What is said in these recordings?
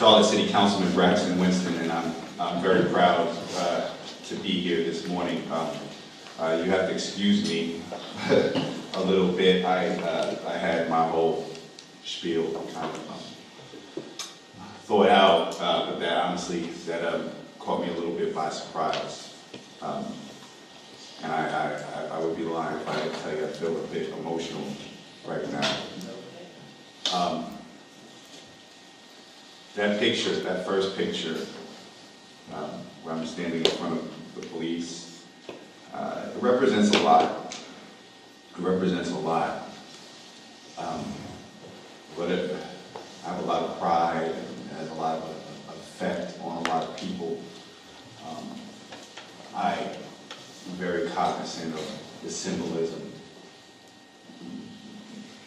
Charlotte City Councilman Braxton Winston, and I'm very proud to be here this morning. You have to excuse me a little bit. I had my whole spiel kind of thought out, but that honestly caught me a little bit by surprise. And I would be lying if I didn't tell you I feel a bit emotional right now. That picture, that first picture, where I'm standing in front of the police, it represents a lot. It represents a lot. But I have a lot of pride, and it has a lot of effect on a lot of people. I am very cognizant of the symbolism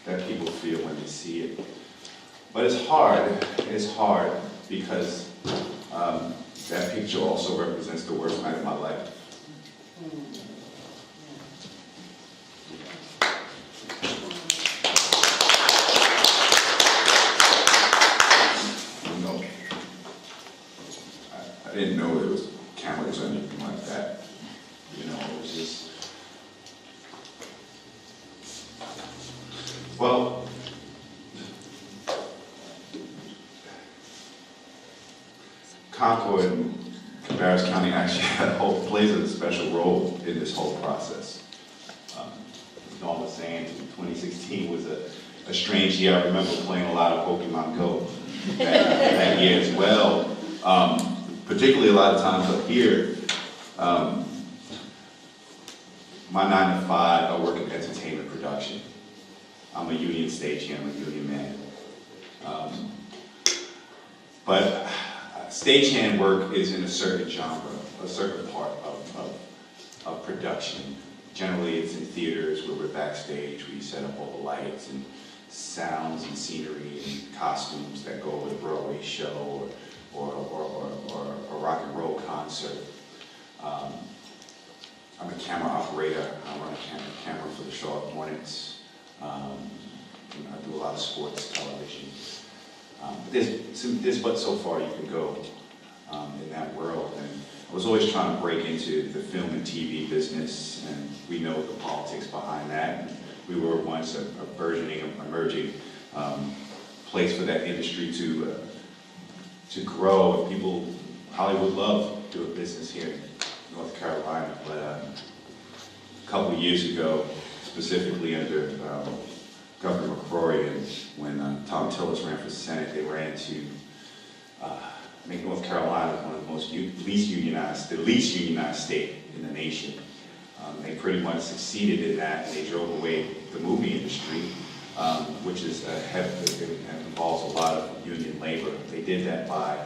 that people feel when they see it. But it's hard because that picture also represents the worst night of my life. You know, I didn't know there was cameras or anything like that. You know, it was just, well, Concord and Cabarrus County actually plays a special role in this whole process. As Dawn was saying, 2016 was a strange year. I remember playing a lot of Pokemon Go that year as well. Particularly a lot of times up here, my 9 to 5, I work in entertainment production. I'm a union stagehand, I'm a union man. But stagehand work is in a certain genre, a certain part of production. Generally, it's in theaters where we're backstage, we set up all the lights and sounds and scenery and costumes that go with a Broadway show or a rock and roll concert. I'm a camera operator. I run a camera for the Charlotte Hornets. I do a lot of sports television. There's but so far you can go in that world. And I was always trying to break into the film and TV business, and we know the politics behind that. And we were once a burgeoning, emerging place for that industry to grow. And people, Hollywood love doing business here in North Carolina. But a couple of years ago, specifically under Governor McCrory, and when Tom Tillis ran for Senate, they ran to make North Carolina one of the least unionized state in the nation. They pretty much succeeded in that. They drove away the movie industry, which is it involves a lot of union labor. They did that by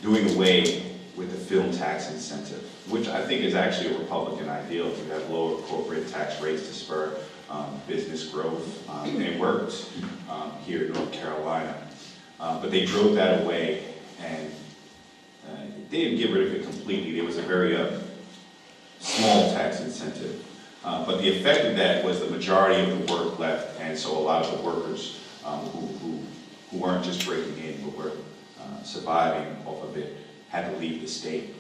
doing away with the film tax incentive, which I think is actually a Republican ideal. You have lower corporate tax rates to spur business growth, and it worked here in North Carolina. But they drove that away, and they didn't get rid of it completely. There was a very small tax incentive. But the effect of that was the majority of the work left, and so a lot of the workers who weren't just breaking in, but were surviving off of it, had to leave the state.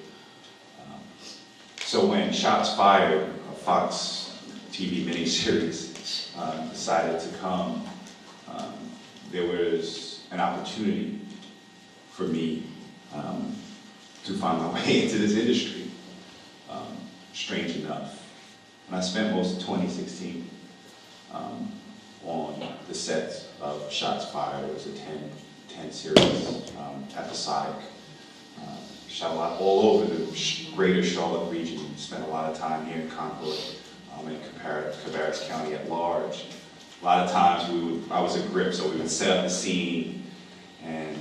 So when Shots Fired, a Fox TV miniseries, decided to come, there was an opportunity for me to find my way into this industry, strange enough. And I spent most of 2016 on the set of Shots Fired. It was a 10 series, episodic. Shot a lot all over the greater Charlotte region. Spent a lot of time here in Concord, in Cabarrus County at large. A lot of times I was a grip, so we would set up the scene, and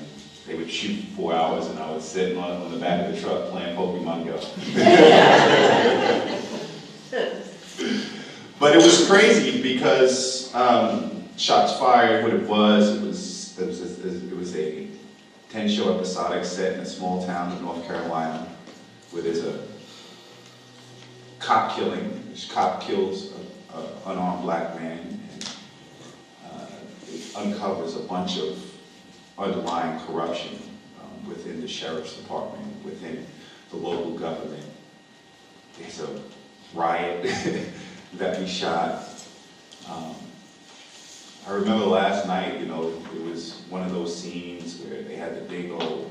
they would shoot for 4 hours, and I was sitting on the back of the truck playing Pokemon Go. But it was crazy because Shots Fired, what it was a 10-show episodic set in a small town in North Carolina, where there's a cop killing. This cop kills an unarmed black man, and it uncovers a bunch of underlying corruption within the sheriff's department, within the local government. There's a riot that we shot. I remember last night, you know, it was one of those scenes where they had the big old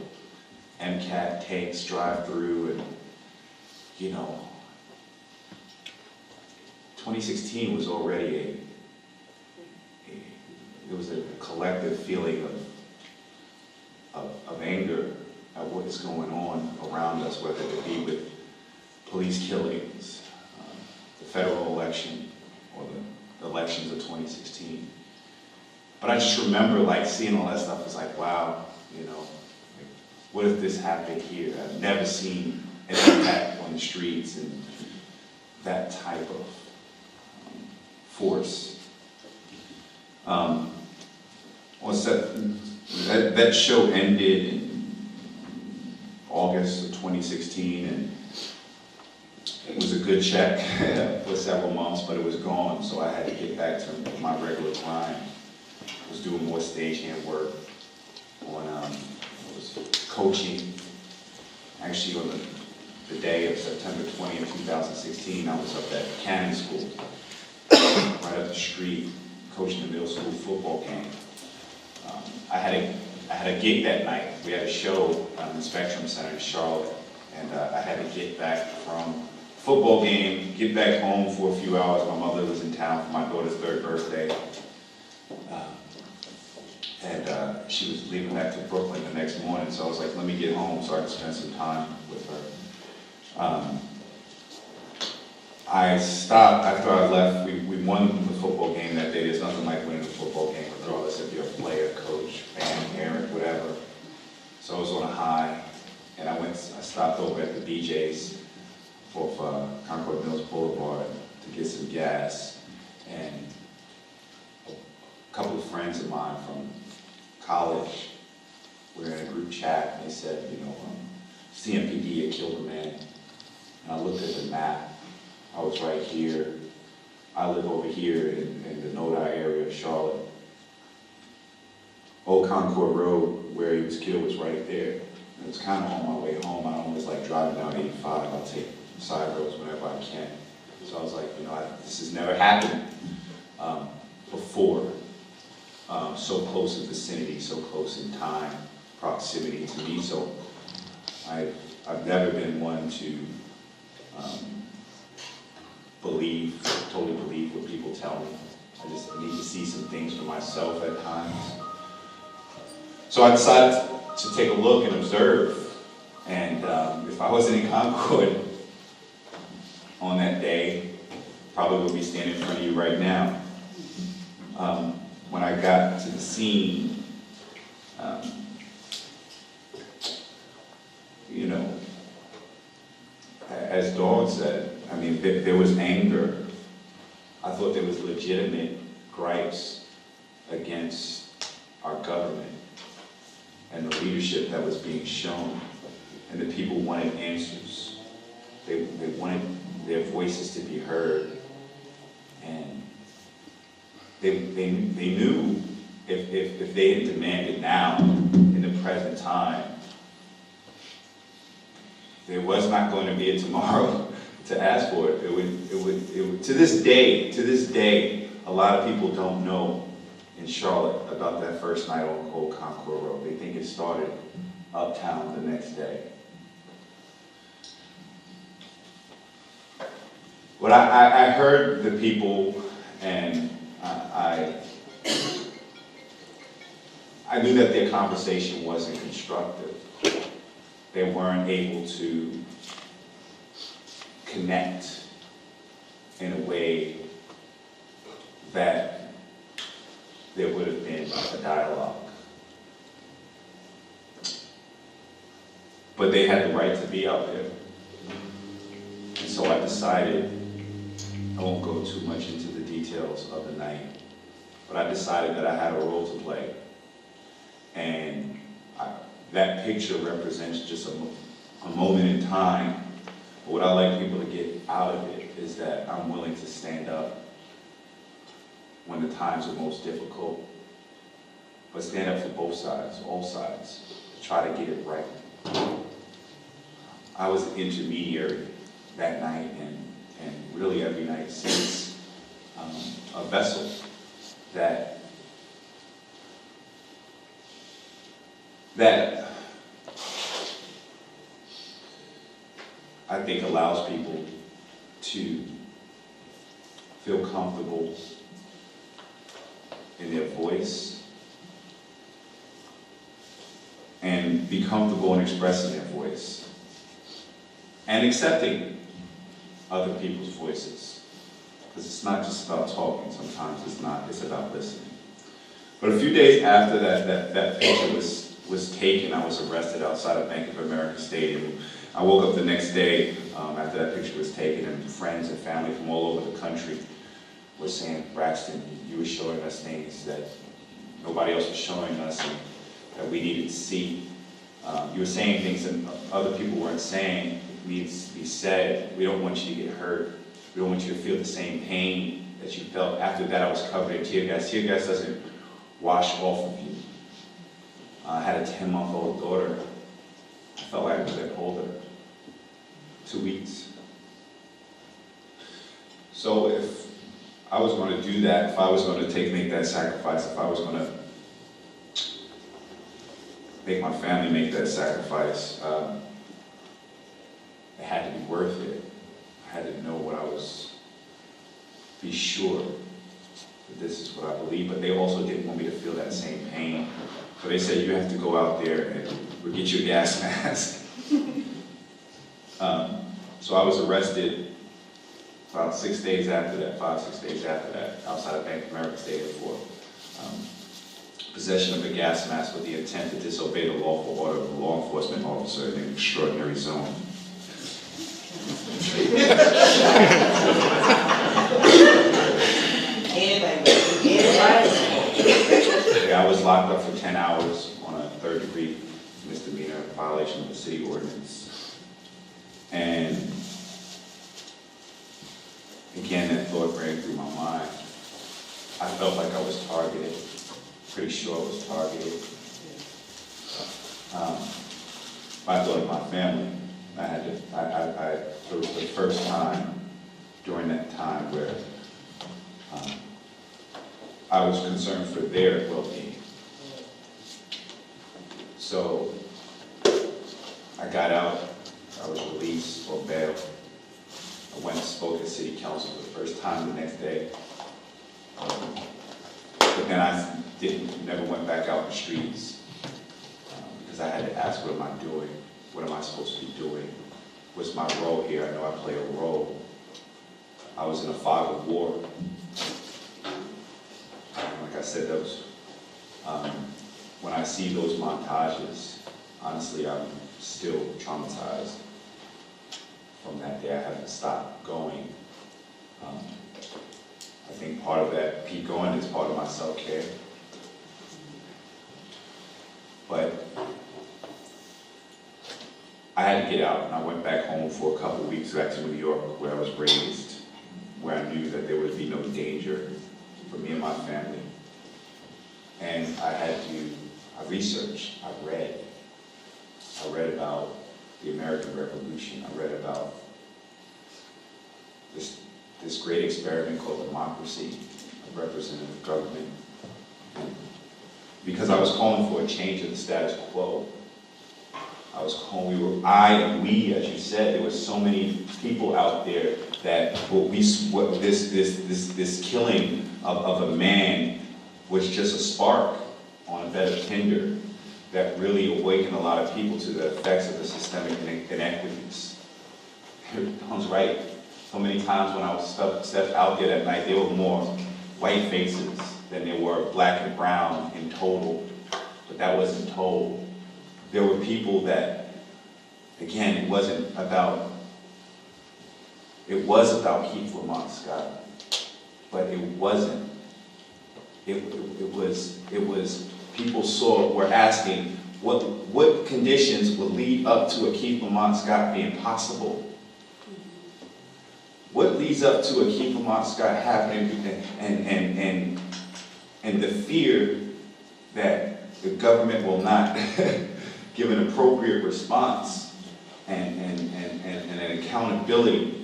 MCAT tanks drive through, and, you know, 2016 was already there was a collective feeling of anger at what is going on around us, whether it be with police killings, the federal election, or the elections of 2016. But I just remember, like, seeing all that stuff, it's like, wow, you know, like, what if this happened here? I've never seen an attack on the streets and that type of force. That show ended in August of 2016, and it was a good check for several months, but it was gone, so I had to get back to my regular grind. I was doing more stagehand work on I was coaching. Actually, on the day of September 20th, 2016, I was up at Cannon School, right up the street, coaching the middle school football game. I had a gig that night. We had a show in the Spectrum Center in Charlotte, and I had to get back from football game, get back home for a few hours. My mother was in town for my daughter's 3rd birthday, and she was leaving back to Brooklyn the next morning, so I was like, let me get home so I could spend some time with her. I stopped after I left. We won the football game that day. There's nothing like winning a football game, regardless if you're a player, coach, fan, parent, whatever. So I was on a high, and I stopped over at the BJ's off Concord Mills Boulevard to get some gas. And a couple of friends of mine from college were in a group chat, and they said, you know, CMPD had killed a man. And I looked at the map. I was right here. I live over here in the Nodi area of Charlotte. Old Concord Road, where he was killed, was right there. And it was kind of on my way home. I always like driving down 85. I'll take side roads whenever I can. So I was like, you know, this has never happened before. So close in vicinity, so close in time, proximity to me. So I've never been one to totally believe what people tell me. I just need to see some things for myself at times. So I decided to take a look and observe. And if I wasn't in Concord on that day, probably would be standing in front of you right now. When I got to the scene, you know, as Dawn said, I mean, there was anger. I thought there was legitimate gripes against our government and the leadership that was being shown. And the people wanted answers. They wanted their voices to be heard. And they knew if they had demanded now, in the present time, there was not going to be a tomorrow to ask for it. It would, to this day, a lot of people don't know in Charlotte about that first night on Old Concord Road. They think it started uptown the next day. But I heard the people, and I knew that their conversation wasn't constructive. They weren't able to connect in a way that there would have been a dialogue. But they had the right to be out there. And so I decided, I won't go too much into the details of the night, but I decided that I had a role to play. And that picture represents just a moment in time. But what I like people to get out of it is that I'm willing to stand up when the times are most difficult. but stand up for both sides, all sides, to try to get it right. I was an intermediary that night and really every night since, a vessel that I think allows people to feel comfortable in their voice and be comfortable in expressing their voice and accepting other people's voices. Because it's not just about talking, sometimes it's about listening. But a few days after that picture was taken, I was arrested outside of Bank of America Stadium. I woke up the next day after that picture was taken, and friends and family from all over the country were saying, Braxton, you were showing us things that nobody else was showing us and that we needed to see. You were saying things that other people weren't saying. It needs to be said. We don't want you to get hurt. We don't want you to feel the same pain that you felt. After that, I was covered in tear gas. Tear gas doesn't wash off of you. I had a 10-month-old daughter. I felt like I couldn't hold her. 2 weeks. So if I was going to do that, if I was going to make that sacrifice, if I was going to make my family make that sacrifice, it had to be worth it. I had to know what I was, be sure that this is what I believe, but they also didn't want me to feel that same pain. So they said, you have to go out there and we'll get you a gas mask. So I was arrested about 6 days after that, 5-6 days after that, outside of Bank of America Stadium for possession of a gas mask with the intent to disobey the lawful order of a law enforcement officer in an extraordinary zone. I was locked up for 10 hours on a third-degree misdemeanor violation of the city ordinance. And again, that thought ran through my mind. I felt like I was targeted. Pretty sure I was targeted. I thought of my family. It was the first time during that time where I was concerned for their well-being. So I got out. I was released on bail. I went and spoke at City Council for the first time the next day. But then I never went back out in the streets because I had to ask, what am I doing? What am I supposed to be doing? What's my role here? I know I play a role. I was in a fog of war. Like I said, those, when I see those montages, honestly, I'm still traumatized from that day. I haven't stopped going. I think part of that, keep going, is part of my self-care. But I had to get out, and I went back home for a couple of weeks, back to New York, where I was raised, where I knew that there would be no danger for me and my family. And I researched, I read about the American Revolution. I read about this great experiment called democracy, a representative government. And because I was calling for a change of the status quo. I and we, as you said, there were so many people out there that this killing of a man was just a spark on a bed of tinder that really awakened a lot of people to the effects of the systemic inequities. Tom's right. So many times when I was stepped out there that night, there were more white faces than there were black and brown in total, but that wasn't told. There were people that, again, it was about Keith Lamont Scott, but it wasn't. It was people were asking what conditions would lead up to a Keith Lamont Scott being possible. What leads up to a Keith Lamont Scott happening, and the fear that the government will not give an appropriate response and an accountability.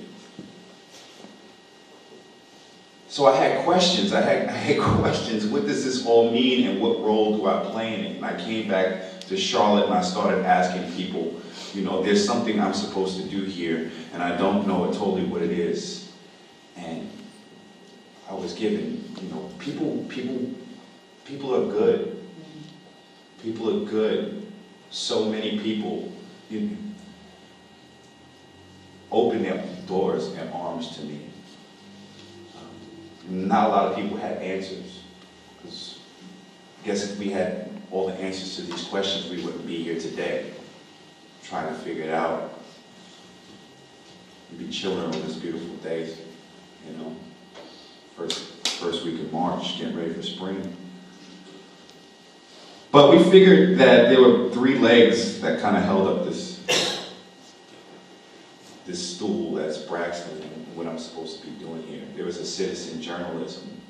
So I had questions. I had questions. What does this all mean, and what role do I play in it? And I came back to Charlotte and I started asking people, you know, there's something I'm supposed to do here, and I don't know totally what it is. And I was given, you know, people are good. People are good. So many people open their doors and arms to me. Not a lot of people had answers, because I guess if we had all the answers to these questions, we wouldn't be here today trying to figure it out. We'd be chilling on this beautiful day, you know, first week of March, getting ready for spring. But we figured that there were three legs that kind of held up this stool that's Braxton and what I'm supposed to be doing here. There was a citizen journalism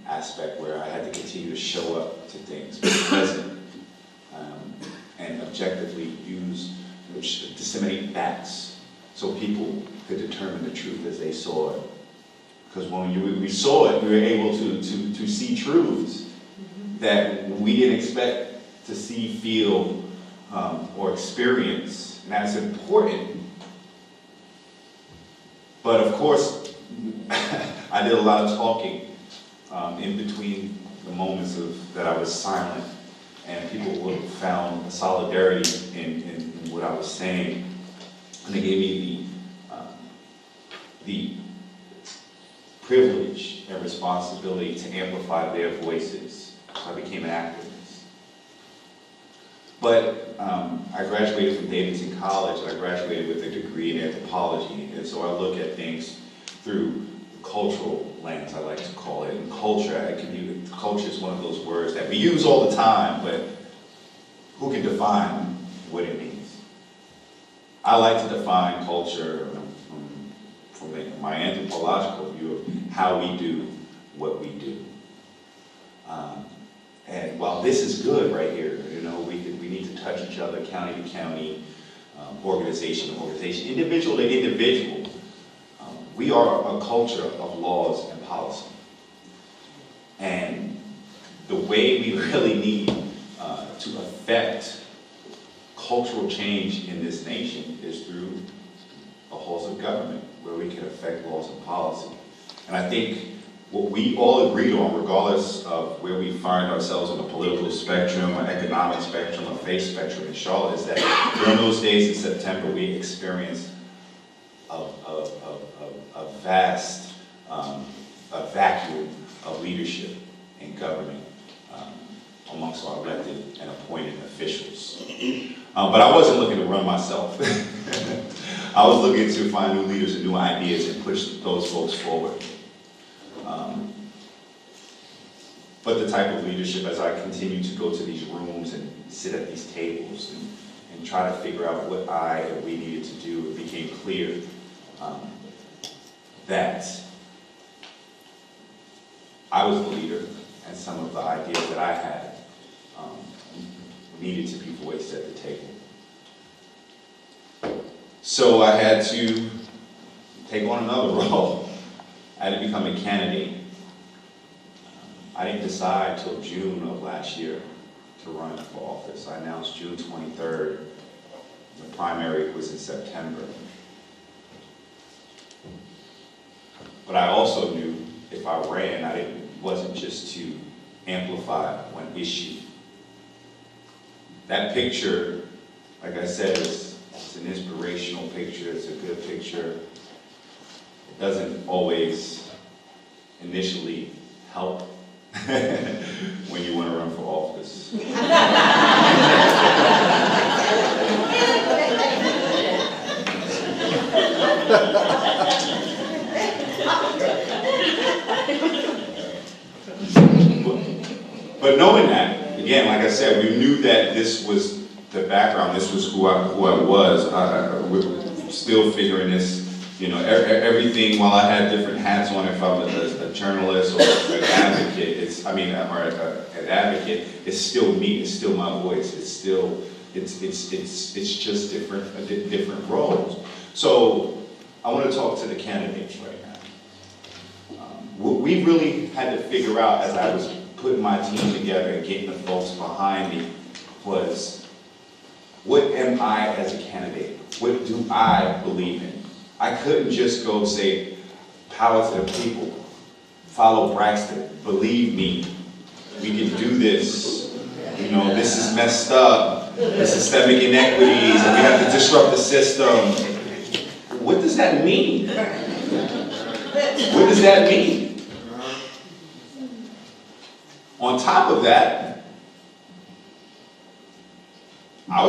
aspect where I had to continue to show up to things, be present, and objectively disseminate facts so people could determine the truth as they saw it. Because when we saw it, we were able to see truths that we didn't expect to see, feel, or experience. And that's important. But of course, I did a lot of talking in between the moments that I was silent, and people found solidarity in what I was saying, and they gave me the privilege and responsibility to amplify their voices. So I became an activist. But I graduated from Davidson College, and I graduated with a degree in anthropology, and so I look at things through the cultural lens, I like to call it. And culture is one of those words that we use all the time, but who can define what it means? I like to define culture from my anthropological view of how we do what we do. And while this is good right here, you know, we need to touch each other, county to county, organization to organization, individual to individual. We are a culture of laws and policy. And the way we really need to affect cultural change in this nation is through the halls of government, where we can affect laws and policy. And I think what we all agreed on, regardless of where we find ourselves on the political spectrum, or economic spectrum, or faith spectrum in Charlotte, is that during those days in September, we experienced a vast vacuum of leadership in government amongst our elected and appointed officials. But I wasn't looking to run myself. I was looking to find new leaders and new ideas and push those folks forward. But the type of leadership, as I continue to go to these rooms and sit at these tables and try to figure out what we needed to do, it became clear that I was the leader, and some of the ideas that I had needed to be voiced at the table. So I had to take on another role. I had to become a candidate. I didn't decide till June of last year to run for office. I announced June 23rd. The primary was in September. But I also knew if I ran, it wasn't just to amplify one issue. That picture, like I said, it's an inspirational picture. It's a good picture. It doesn't always initially help when you want to run for office. But knowing that, again, like I said, we knew that this was the background, this was who I was. We're still figuring this you know, everything, while I had different hats on, if I'm a journalist or an advocate, an advocate, it's still me, it's still my voice, it's still, it's just different roles. So I want to talk to the candidates right now. What we really had to figure out as I was putting my team together and getting the folks behind me was, what am I as a candidate? What do I believe in? I couldn't just go say, power to the people, follow Braxton, believe me, we can do this. You know, this is messed up, the systemic inequities, and we have to disrupt the system. What does that mean? What does that mean? On top of that, I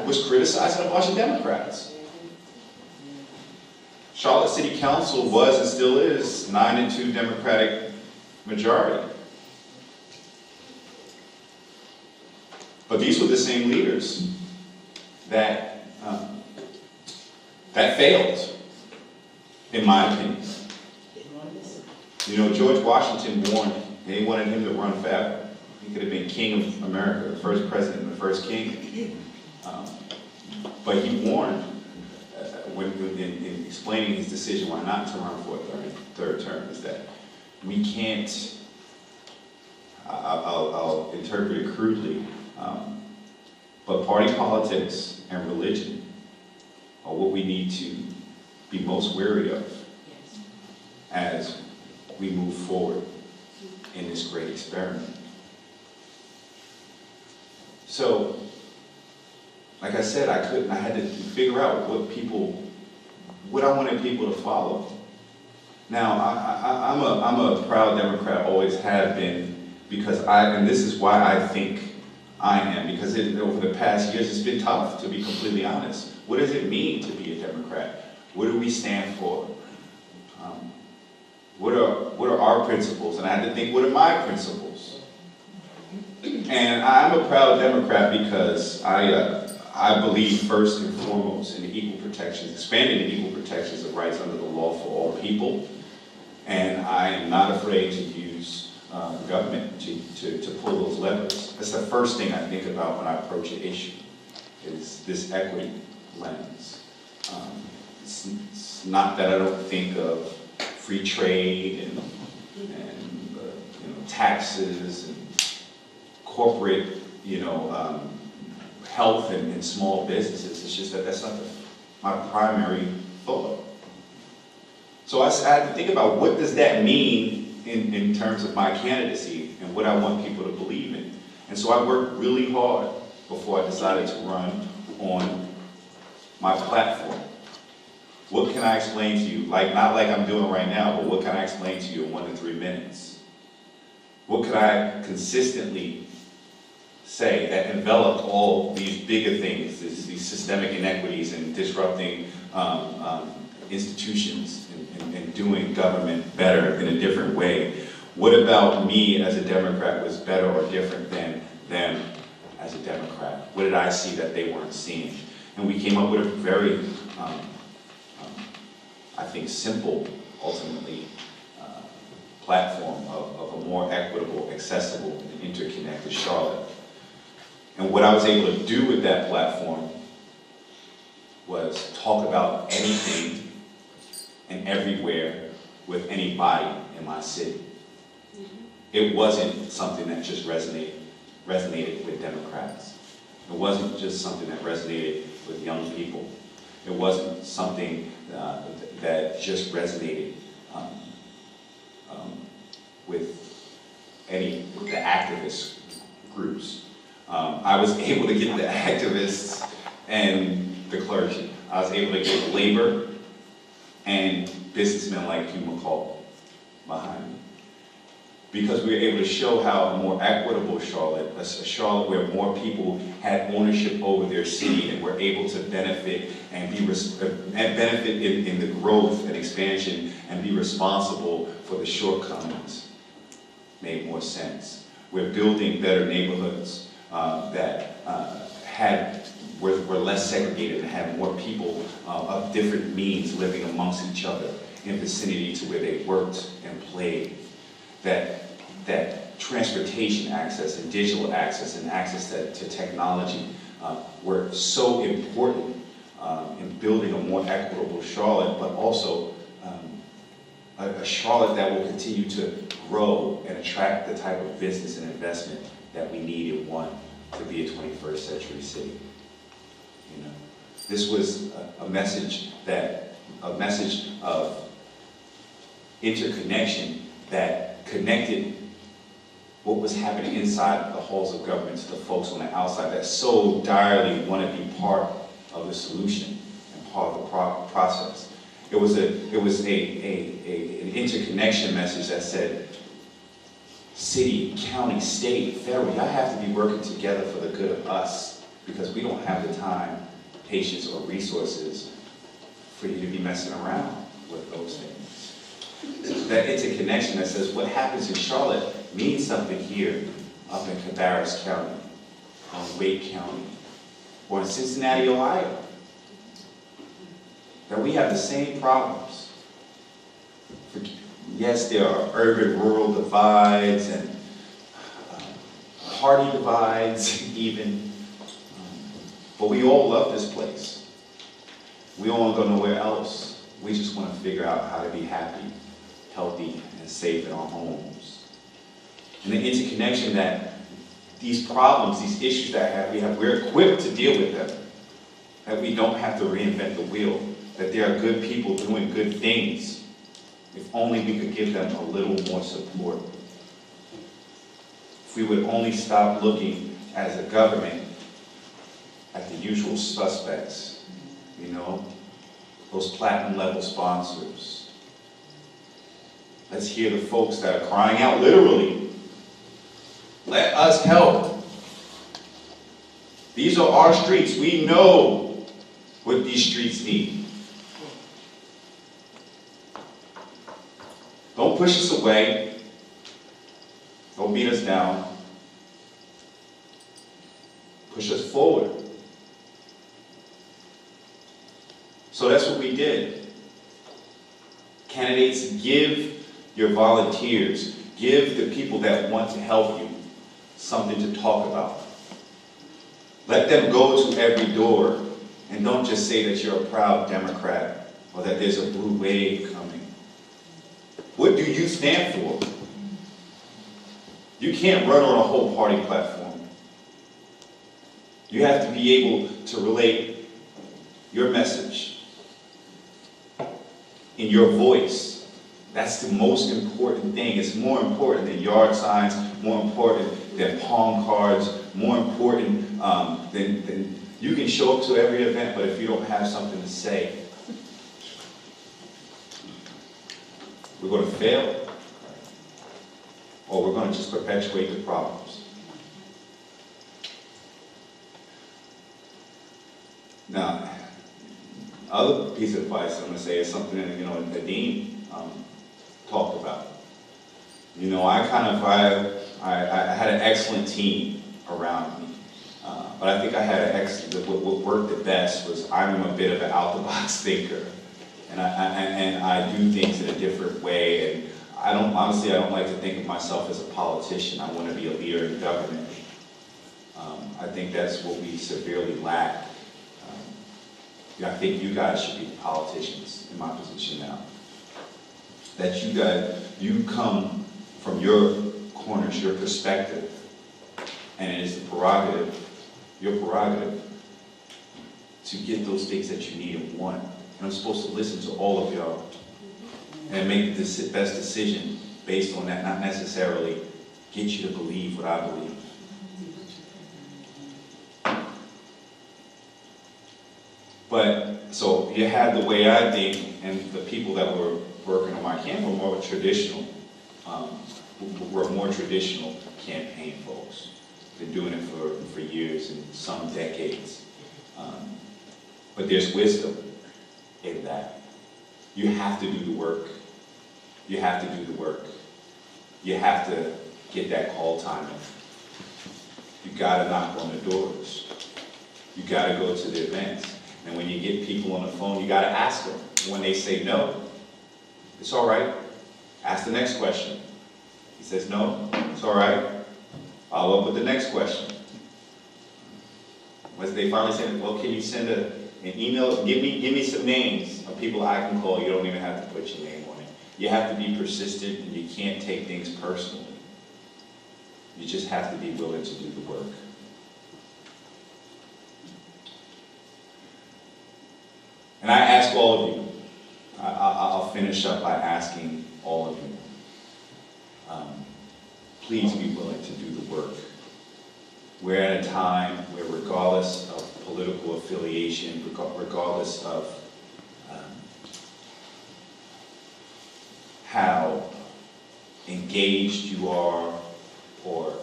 was criticizing a bunch of Democrats. Charlotte City Council was and still is 9-2 Democratic majority. But these were the same leaders that failed, in my opinion. You know, George Washington warned, they wanted him to run forever. He could have been king of America, the first president, the first king. But he warned, in explaining his decision why not to run for a third term, is that we can't, I'll interpret it crudely, but party politics and religion are what we need to be most wary of as we move forward in this great experiment. So, like I said, I had to figure out what I wanted people to follow. Now, I'm a proud Democrat, always have been, because and this is why I think I am, because over the past years, it's been tough, to be completely honest. What does it mean to be a Democrat? What do we stand for? What are our principles? And I had to think, what are my principles? And I'm a proud Democrat because I believe first and foremost in the equal protections, expanding the equal protections of rights under the law for all people. And I am not afraid to use government to pull those levers. That's the first thing I think about when I approach an issue, is this equity lens. It's not that I don't think of free trade and taxes and corporate, health and small businesses. It's just that that's not my primary thought. So I had to think about, what does that mean in terms of my candidacy and what I want people to believe in. And so I worked really hard before I decided to run on my platform. What can I explain to you? Not like I'm doing right now, but what can I explain to you in 1 to 3 minutes? What could I consistently say that enveloped all these bigger things, these systemic inequities and disrupting institutions and doing government better in a different way? What about me as a Democrat was better or different than them as a Democrat? What did I see that they weren't seeing? And we came up with a very, I think, simple, ultimately, platform of a more equitable, accessible, and interconnected Charlotte. And what I was able to do with that platform was talk about anything and everywhere with anybody in my city. It wasn't something that just resonated with Democrats. It wasn't just something that resonated with young people. It wasn't something that just resonated with the activist groups. I was able to get the activists and the clergy. I was able to get labor and businessmen like Hugh McCall behind me. Because we were able to show how a more equitable Charlotte, a Charlotte where more people had ownership over their city and were able to benefit and benefit in the growth and expansion and be responsible for the shortcomings, made more sense. We're building better neighborhoods that we're less segregated and have more people of different means living amongst each other in vicinity to where they worked and played. That transportation access and digital access and access to technology were so important in building a more equitable Charlotte, but also a Charlotte that will continue to grow and attract the type of business and investment that we need and want to be a 21st century city. You know, this was a message of interconnection that connected what was happening inside the halls of government to the folks on the outside that so direly want to be part of the solution and part of the process. It was an interconnection message that said, city, county, state, federal, y'all have to be working together for the good of us, because we don't have the time, patience, or resources for you to be messing around with those things. That interconnection that says what happens in Charlotte means something here up in Cabarrus County, or Wake County, or in Cincinnati, Ohio. That we have the same problems. Yes, there are urban-rural divides and party divides even, but we all love this place. We all want to go nowhere else. We just want to figure out how to be happy, healthy, and safe in our homes. And the interconnection that these problems, these issues that we're equipped to deal with them. That we don't have to reinvent the wheel. That there are good people doing good things. If only we could give them a little more support. If we would only stop looking as a government at the usual suspects, you know, those platinum level sponsors. Let's hear the folks that are crying out literally. Let us help. These are our streets. We know what these streets need. Don't push us away. Don't beat us down. Push us forward. So that's what we did. Candidates, give your volunteers, give the people that want to help you something to talk about. Let them go to every door, and don't just say that you're a proud Democrat or that there's a blue wave coming. What do you stand for? You can't run on a whole party platform. You have to be able to relate your message in your voice. That's the most important thing. It's more important than yard signs, more important than palm cards, more important than you can show up to every event, but if you don't have something to say, we're going to fail, or we're going to just perpetuate the problems. Now, other piece of advice I'm going to say is something that, you know, Nadeem talked about. You know, I had an excellent team around me, but I think I had what worked the best was I'm a bit of an out-the-box thinker. And I do things in a different way, and I don't like to think of myself as a politician. I want to be a leader in government. I think that's what we severely lack. I think you guys should be the politicians in my position now. That you come from your corners, your perspective, and it is your prerogative, to get those things that you need and want. And I'm supposed to listen to all of y'all and make the best decision based on that, not necessarily get you to believe what I believe. But, so you had the way I think, and the people that were working on my campaign were more traditional, campaign folks. Been doing it for years and some decades. But there's wisdom in that. You have to do the work. You have to do the work. You have to get that call time in. You gotta knock on the doors. You gotta go to the events. And when you get people on the phone, you gotta ask them. When they say no, it's all right. Ask the next question. He says no, it's all right. Follow up with the next question. Once they finally say, well, can you send an email? Give me some names of people I can call. You don't even have to put your name on it. You have to be persistent, and you can't take things personally. You just have to be willing to do the work. And I ask all of you, I'll finish up by asking all of you, please be willing to do the work. We're at a time where regardless of political affiliation, regardless of how engaged you are or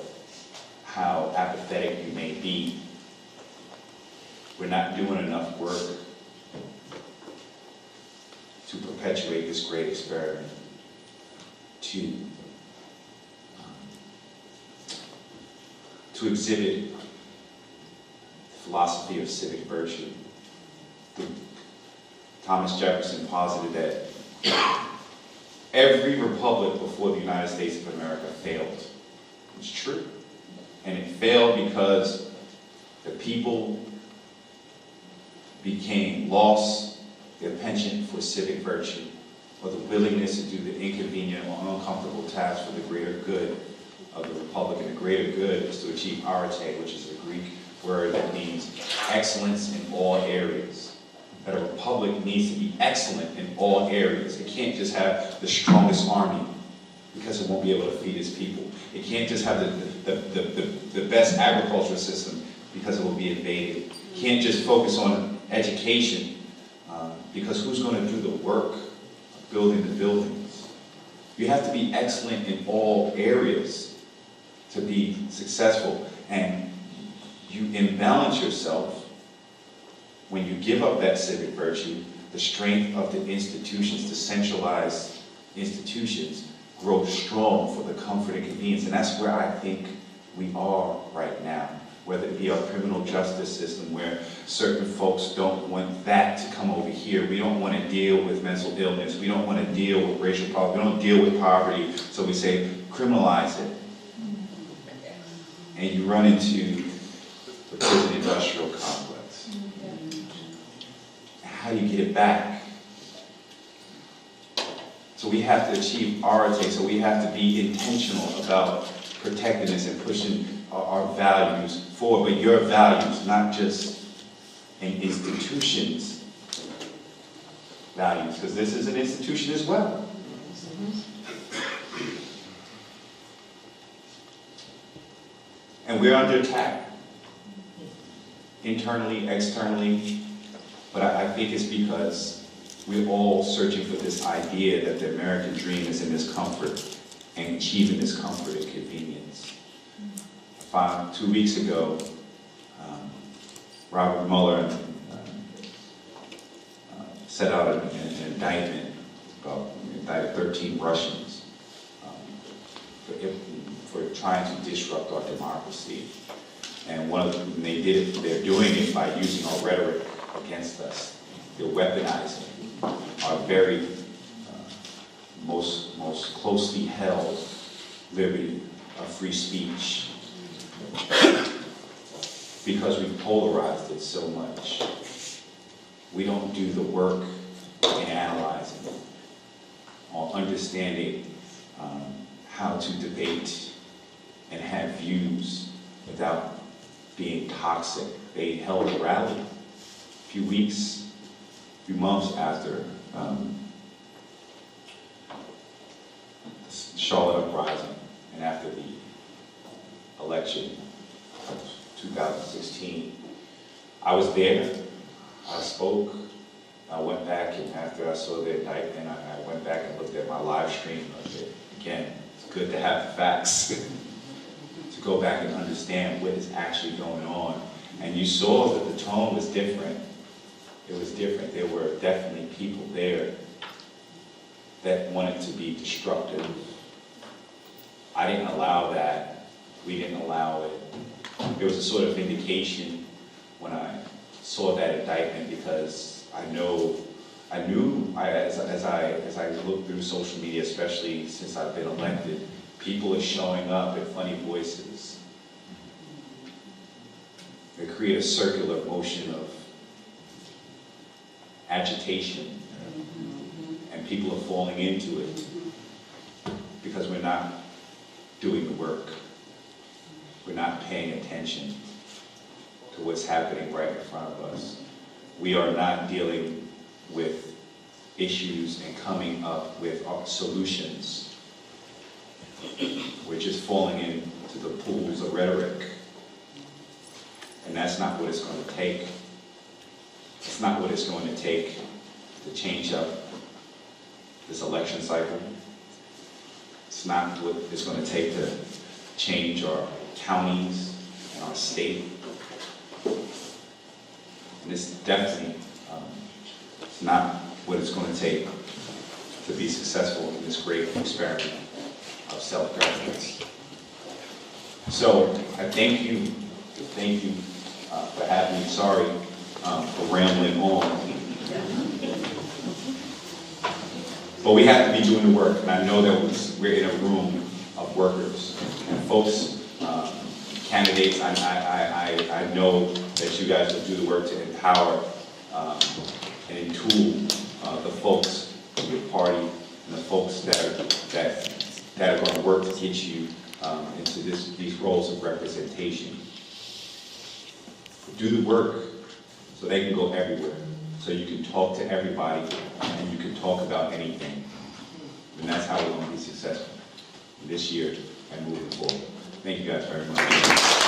how apathetic you may be, we're not doing enough work to perpetuate this great experiment, to exhibit the philosophy of civic virtue. Thomas Jefferson posited that every republic before the United States of America failed. It's true. And it failed because the people lost their penchant for civic virtue, or the willingness to do the inconvenient or uncomfortable tasks for the greater good of the republic. And the greater good is to achieve arete, which is a Greek word that means excellence in all areas. That a republic needs to be excellent in all areas. It can't just have the strongest army, because it won't be able to feed its people. It can't just have the best agricultural system, because it will be invaded. It can't just focus on education, because who's going to do the work of building the buildings? You have to be excellent in all areas to be successful. And you imbalance yourself when you give up that civic virtue. The strength of the institutions, the centralized institutions, grow strong for the comfort and convenience. And that's where I think we are right now. Whether it be our criminal justice system, where certain folks don't want that to come over here. We don't want to deal with mental illness. We don't want to deal with racial problems. We don't deal with poverty. So we say, criminalize it. And you run into the prison industrial complex. How do you get it back? So we have to achieve arete. So we have to be intentional about protecting this and pushing our values forward, but your values, not just an institution's values, because this is an institution as well. And we're under attack, internally, externally, but I think it's because we're all searching for this idea that the American dream is in this comfort, and achieving this comfort and convenience. 2 weeks ago, Robert Mueller set out an indictment about indicted 13 Russians for trying to disrupt our democracy. And they did it. They're doing it by using our rhetoric against us. They're weaponizing our very most closely held liberty of free speech, because we've polarized it so much. We don't do the work in analyzing or understanding how to debate and have views without being toxic. They held a rally a few months after the Charlotte uprising and after the election of 2016. I was there, I spoke, I went back, and after I saw the indictment, I went back and looked at my live stream of it. Again, it's good to have the facts, to go back and understand what is actually going on. And you saw that the tone was different. It was different. There were definitely people there that wanted to be destructive. I didn't allow that. We didn't allow it. There was a sort of vindication when I saw that indictment, because I knew as I look through social media, especially since I've been elected, people are showing up at funny voices. They create a circular motion of agitation, and people are falling into it because we're not doing the work. We're not paying attention to what's happening right in front of us. We are not dealing with issues and coming up with solutions. We're just falling into the pools of rhetoric. And that's not what it's going to take. It's not what it's going to take to change up this election cycle. It's not what it's going to take to change our counties and our state. And it's definitely it's not what it's going to take to be successful in this great experiment of self-governance. So I thank you for having me. Sorry for rambling on. But we have to be doing the work, and I know that we're in a room of workers and folks, candidates. I know that you guys will do the work to empower and entool the folks in your party and the folks that are going to work to get you into these roles of representation. Do the work so they can go everywhere, so you can talk to everybody and you can talk about anything. And that's how we're going to be successful this year and moving forward. Thank you guys very much.